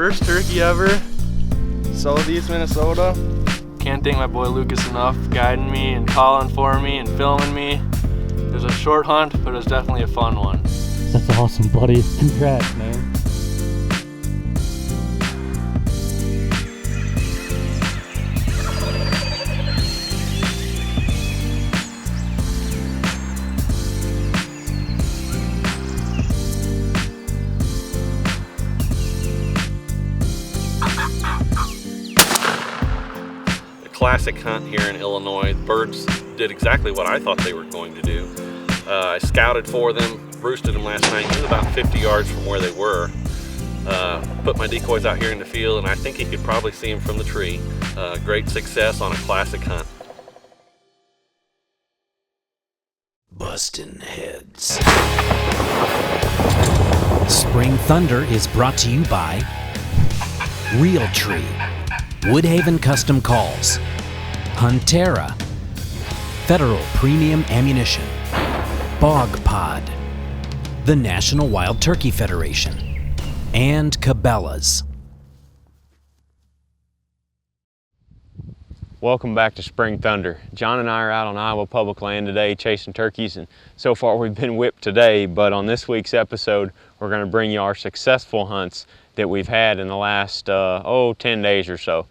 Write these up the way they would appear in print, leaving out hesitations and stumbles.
first turkey ever. Southeast Minnesota. Can't thank my boy Lucas enough for guiding me and calling for me and filming me. It was a short hunt, but it was definitely a fun one. That's awesome, buddy. Congrats, man. Classic hunt here in Illinois. The birds did exactly what I thought they were going to do. I scouted for them, roosted them last night. He was about 50 yards from where they were. Put my decoys out here in the field, and I think he could probably see them from the tree. Great success on a classic hunt. Bustin' heads. Spring Thunder is brought to you by Realtree, Woodhaven Custom Calls, Huntera, Federal Premium Ammunition, Bog Pod, the National Wild Turkey Federation, and Cabela's. Welcome back to Spring Thunder. John and I are out on Iowa public land today chasing turkeys, and so far we've been whipped today, but on this week's episode we're going to bring you our successful hunts that we've had in the last 10 days or so.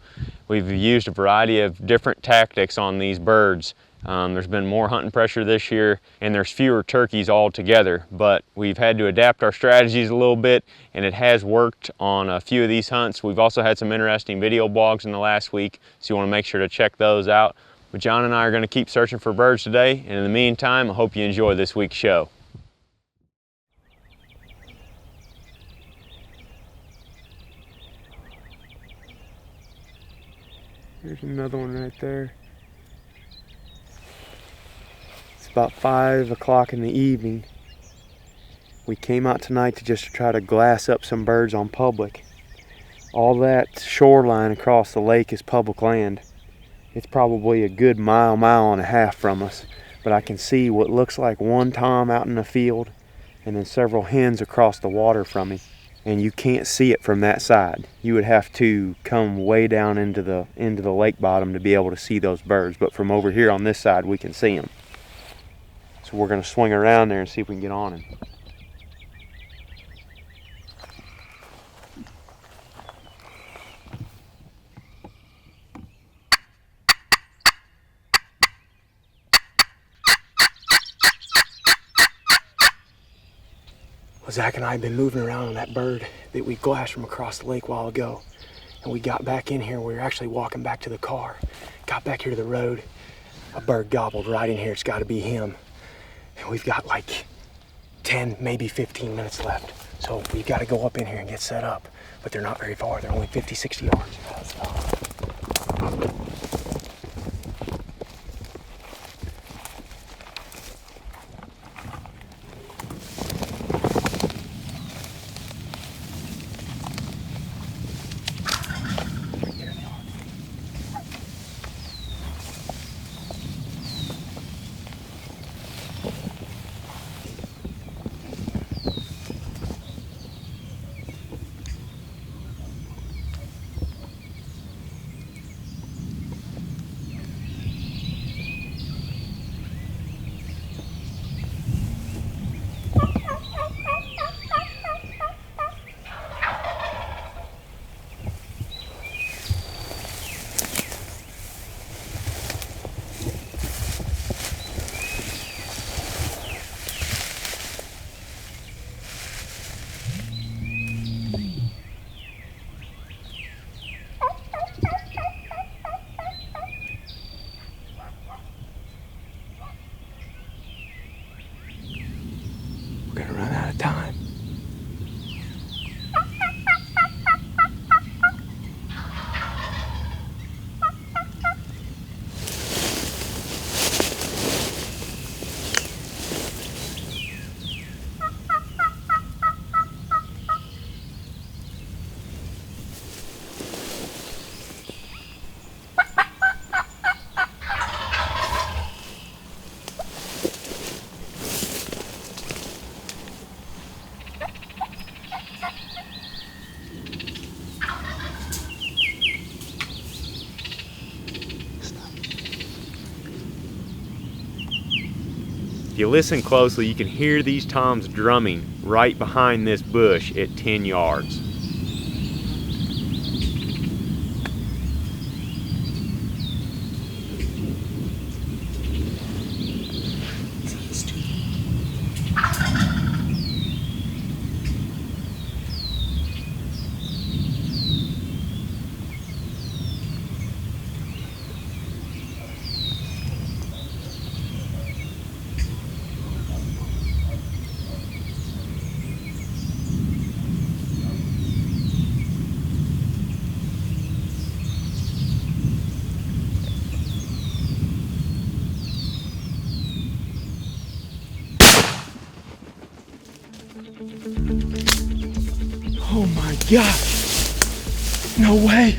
We've used a variety of different tactics on these birds. There's been more hunting pressure this year and there's fewer turkeys altogether, but we've had to adapt our strategies a little bit, and it has worked on a few of these hunts. We've also had some interesting video blogs in the last week, so you want to make sure to check those out. But John and I are going to keep searching for birds today, and in the meantime, I hope you enjoy this week's show. There's another one right there. It's about 5 o'clock in the evening. We came out tonight to just try to glass up some birds on public. All that shoreline across the lake is public land. It's probably a good mile and a half from us, but I can see what looks like one tom out in the field and then several hens across the water from me. And you can't see it from that side. You would have to come way down into the lake bottom to be able to see those birds. But from over here on this side, we can see them. So we're going to swing around there and see if we can get on him. Zach and I have been moving around on that bird that we glassed from across the lake a while ago. And we got back in here. We were actually walking back to the car. Got back here to the road. A bird gobbled right in here. It's got to be him. And we've got like 10, maybe 15 minutes left. So we've got to go up in here and get set up. But they're not very far. They're only 50, 60 yards. you listen closely, you can hear these toms drumming right behind this bush at 10 yards. Oh my gosh. No way.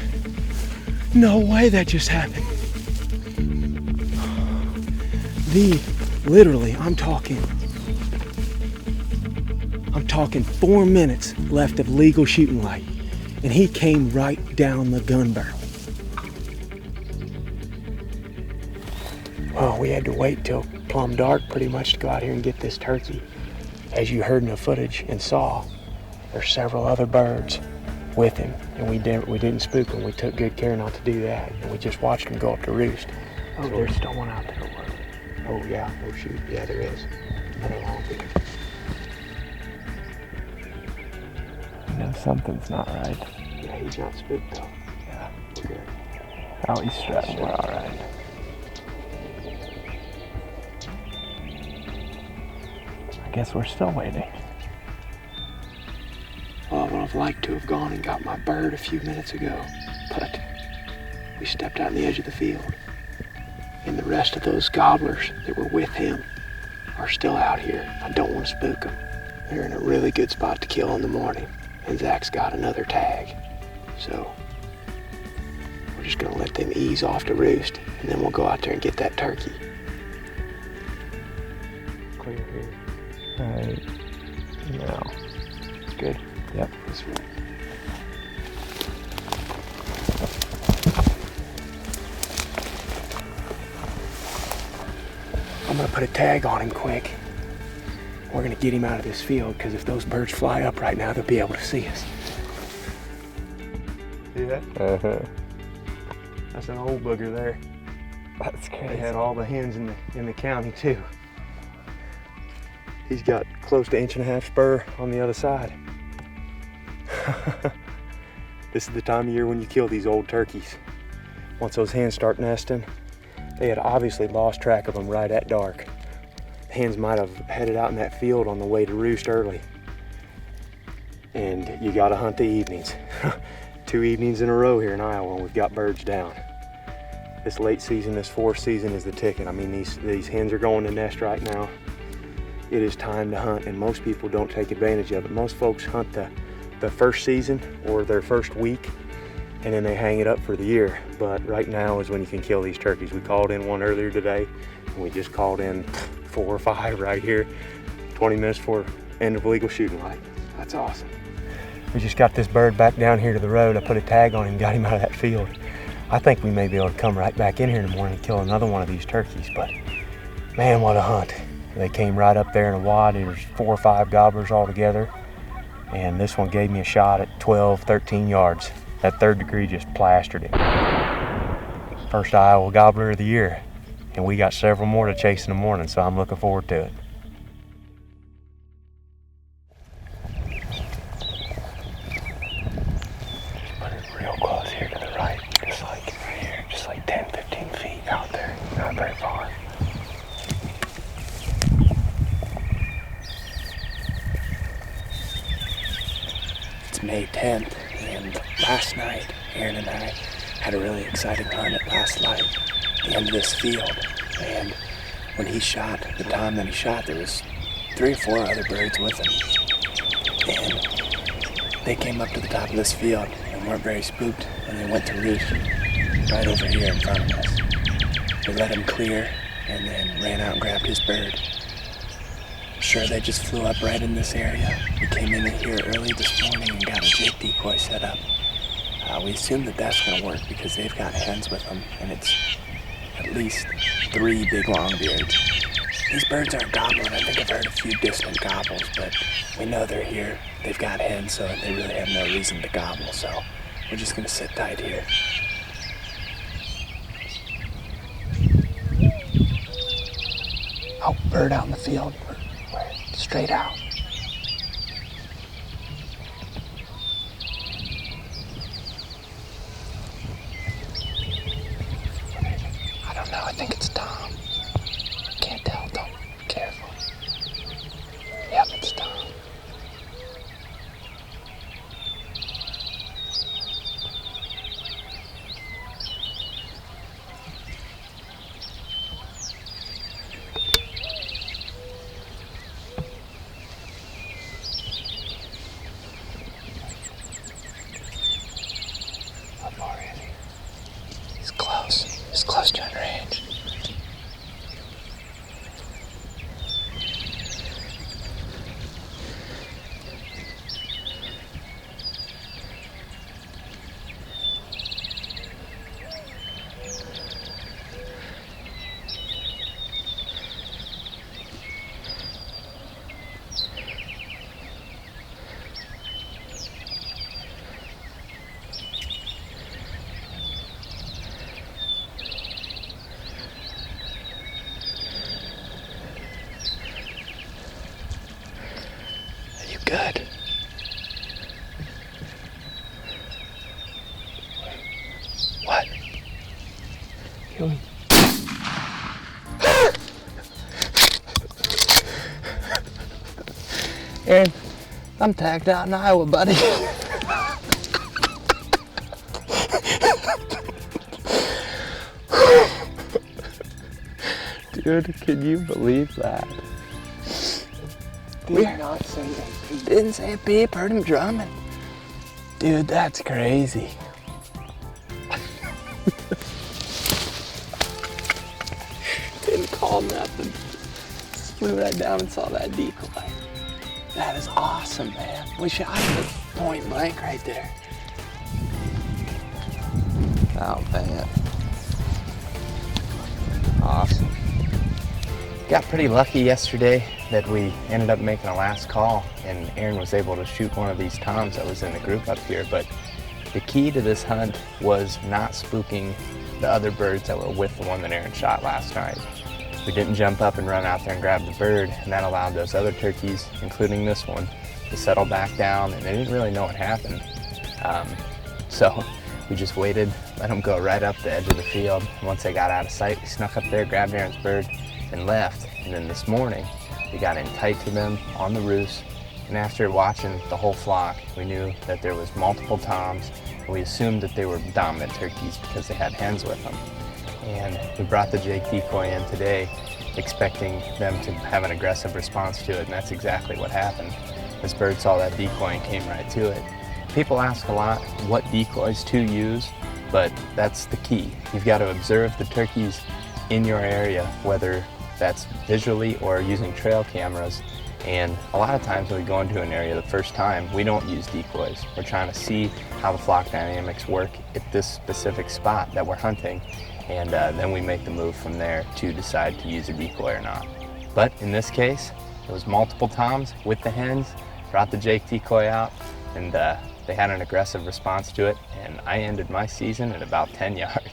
No way that just happened. Literally, I'm talking 4 minutes left of legal shooting light, and he came right down the gun barrel. Well, we had to wait till plumb dark pretty much to go out here and get this turkey. As you heard in the footage and saw, there's several other birds with him, and we didn't spook them. We took good care not to do that, and we just watched them go up to roost. Oh, there's still one out there. Oh yeah, oh shoot, yeah there is. Another long one. You know something's not right. Yeah, he's not spooked though. Yeah. We're good. Oh, he's strapped. We're all right. I guess we're still waiting. Well, I would have liked to have gone and got my bird a few minutes ago, but we stepped out on the edge of the field, and the rest of those gobblers that were with him are still out here. I don't want to spook them. They're in a really good spot to kill in the morning, and Zach's got another tag. So we're just gonna let them ease off to roost, and then we'll go out there and get that turkey. Clear here. Right. No. Good. Yep. This one. I'm gonna put a tag on him quick. We're gonna get him out of this field, because if those birds fly up right now, they'll be able to see us. See that? Uh-huh. That's an old booger there. That's They crazy. had all the hens in the county too. He's got close to 1.5 spur on the other side. This is the time of year when you kill these old turkeys. Once those hens start nesting, they had obviously lost track of them right at dark. The hens might have headed out in that field on the way to roost early. And you gotta hunt the evenings. 2 evenings in a row here in Iowa, and we've got birds down. This late season, this fourth season is the ticket. I mean, these hens are going to nest right now. It is time to hunt, and most people don't take advantage of it. Most folks hunt the first season or their first week, and then they hang it up for the year. But right now is when you can kill these turkeys. We called in one earlier today, and we just called in 4 or 5 right here, 20 minutes before end of legal shooting light. That's awesome. We just got this bird back down here to the road. I put a tag on him, got him out of that field. I think we may be able to come right back in here in the morning and kill another one of these turkeys, but man, what a hunt. They came right up there in a wad. There's 4 or 5 gobblers all together, and this one gave me a shot at 12, 13 yards. That 3rd degree just plastered it. First Iowa gobbler of the year, and we got several more to chase in the morning, so I'm looking forward to it. Just put it real close here to the right, just like right here, just like 10, 15 feet out there, not very far. It's May 10th, and last night, Aaron and I had a really exciting hunt at last light, the end of this field. And when he shot, the time that he shot, there was 3 or 4 other birds with him. And they came up to the top of this field and weren't very spooked, and they went to roost right over here in front of us. We let him clear and then ran out and grabbed his bird. Sure, they just flew up right in this area. We came in here early this morning and got a jig decoy set up. We assume that that's going to work because they've got hens with them, and it's at least 3 big longbeards. These birds aren't gobbling. I think I've heard a few distant gobbles, but we know they're here. They've got hens, so they really have no reason to gobble, so we're just gonna sit tight here. Oh, bird out in the field. We're straight out. I don't know, I think it's Tom. Can't tell, don't be careful. Yep, it's Tom. How far is he? He's close. He's close to range. Good. What? Healing. Aaron, I'm tagged out in Iowa, buddy. Dude, can you believe that? Did not say a peep. Didn't say a peep, heard him drumming. Dude, that's crazy. Didn't call nothing. Just flew right down and saw that decoy. That is awesome, man. We shot him at point blank right there. Oh, man. Awesome. Got pretty lucky yesterday that we ended up making a last call and Aaron was able to shoot one of these toms that was in the group up here. But the key to this hunt was not spooking the other birds that were with the one that Aaron shot last night. We didn't jump up and run out there and grab the bird, and that allowed those other turkeys, including this one, to settle back down, and they didn't really know what happened. So we just waited, let them go right up the edge of the field. And once they got out of sight, we snuck up there, grabbed Aaron's bird, and left. And then this morning, we got in tight to them on the roost, and after watching the whole flock, we knew that there was multiple toms, and we assumed that they were dominant turkeys because they had hens with them. And we brought the Jake decoy in today, expecting them to have an aggressive response to it, and that's exactly what happened. This bird saw that decoy and came right to it. People ask a lot what decoys to use, but that's the key. You've got to observe the turkeys in your area, whether that's visually or using trail cameras. And a lot of times when we go into an area the first time, we don't use decoys. We're trying to see how the flock dynamics work at this specific spot that we're hunting, and then we make the move from there to decide to use a decoy or not. But in this case, it was multiple toms with the hens, brought the Jake decoy out, and they had an aggressive response to it, and I ended my season at about 10 yards.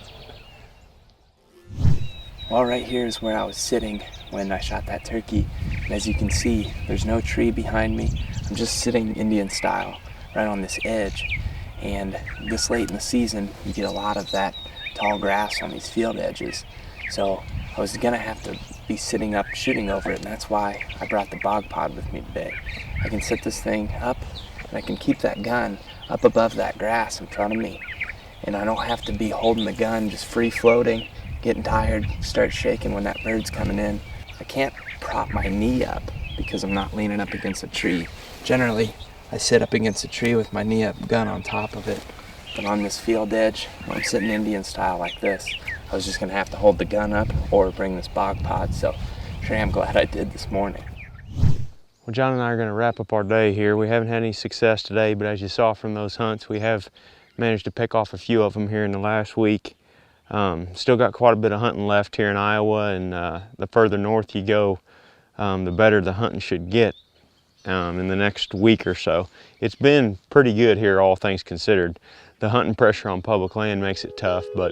Well, right here is where I was sitting when I shot that turkey. And as you can see, there's no tree behind me. I'm just sitting Indian style right on this edge. And this late in the season, you get a lot of that tall grass on these field edges. So I was gonna have to be sitting up shooting over it, and that's why I brought the bog pod with me today. I can sit this thing up, and I can keep that gun up above that grass in front of me. And I don't have to be holding the gun just free floating, getting tired, start shaking when that bird's coming in. I can't prop my knee up because I'm not leaning up against a tree. Generally, I sit up against a tree with my knee up, gun on top of it. But on this field edge, when I'm sitting Indian style like this, I was just gonna have to hold the gun up or bring this bog pod, so sure am glad I did this morning. Well, John and I are going to wrap up our day here. We haven't had any success today, but as you saw from those hunts, we have managed to pick off a few of them here in the last week. Still got quite a bit of hunting left here in Iowa, and the further north you go, the better the hunting should get in the next week or so. It's been pretty good here, all things considered. The hunting pressure on public land makes it tough, but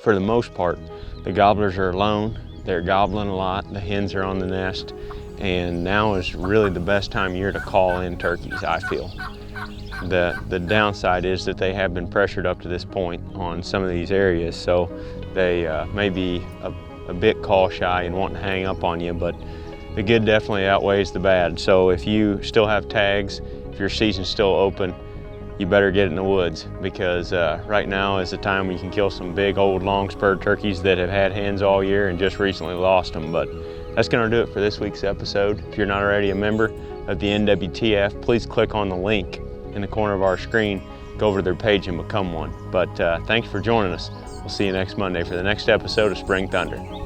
for the most part, the gobblers are alone. They're gobbling a lot. The hens are on the nest, and now is really the best time of year to call in turkeys, I feel. The downside is that they have been pressured up to this point on some of these areas, so they may be a bit call shy and wanting to hang up on you, but the good definitely outweighs the bad. So if you still have tags, if your season's still open, you better get in the woods, because right now is the time when you can kill some big old long spurred turkeys that have had hens all year and just recently lost them. But that's going to do it for this week's episode. If you're not already a member of the NWTF, please click on the link in the corner of our screen, go over to their page and become one. But thanks for joining us. We'll see you next Monday for the next episode of Spring Thunder.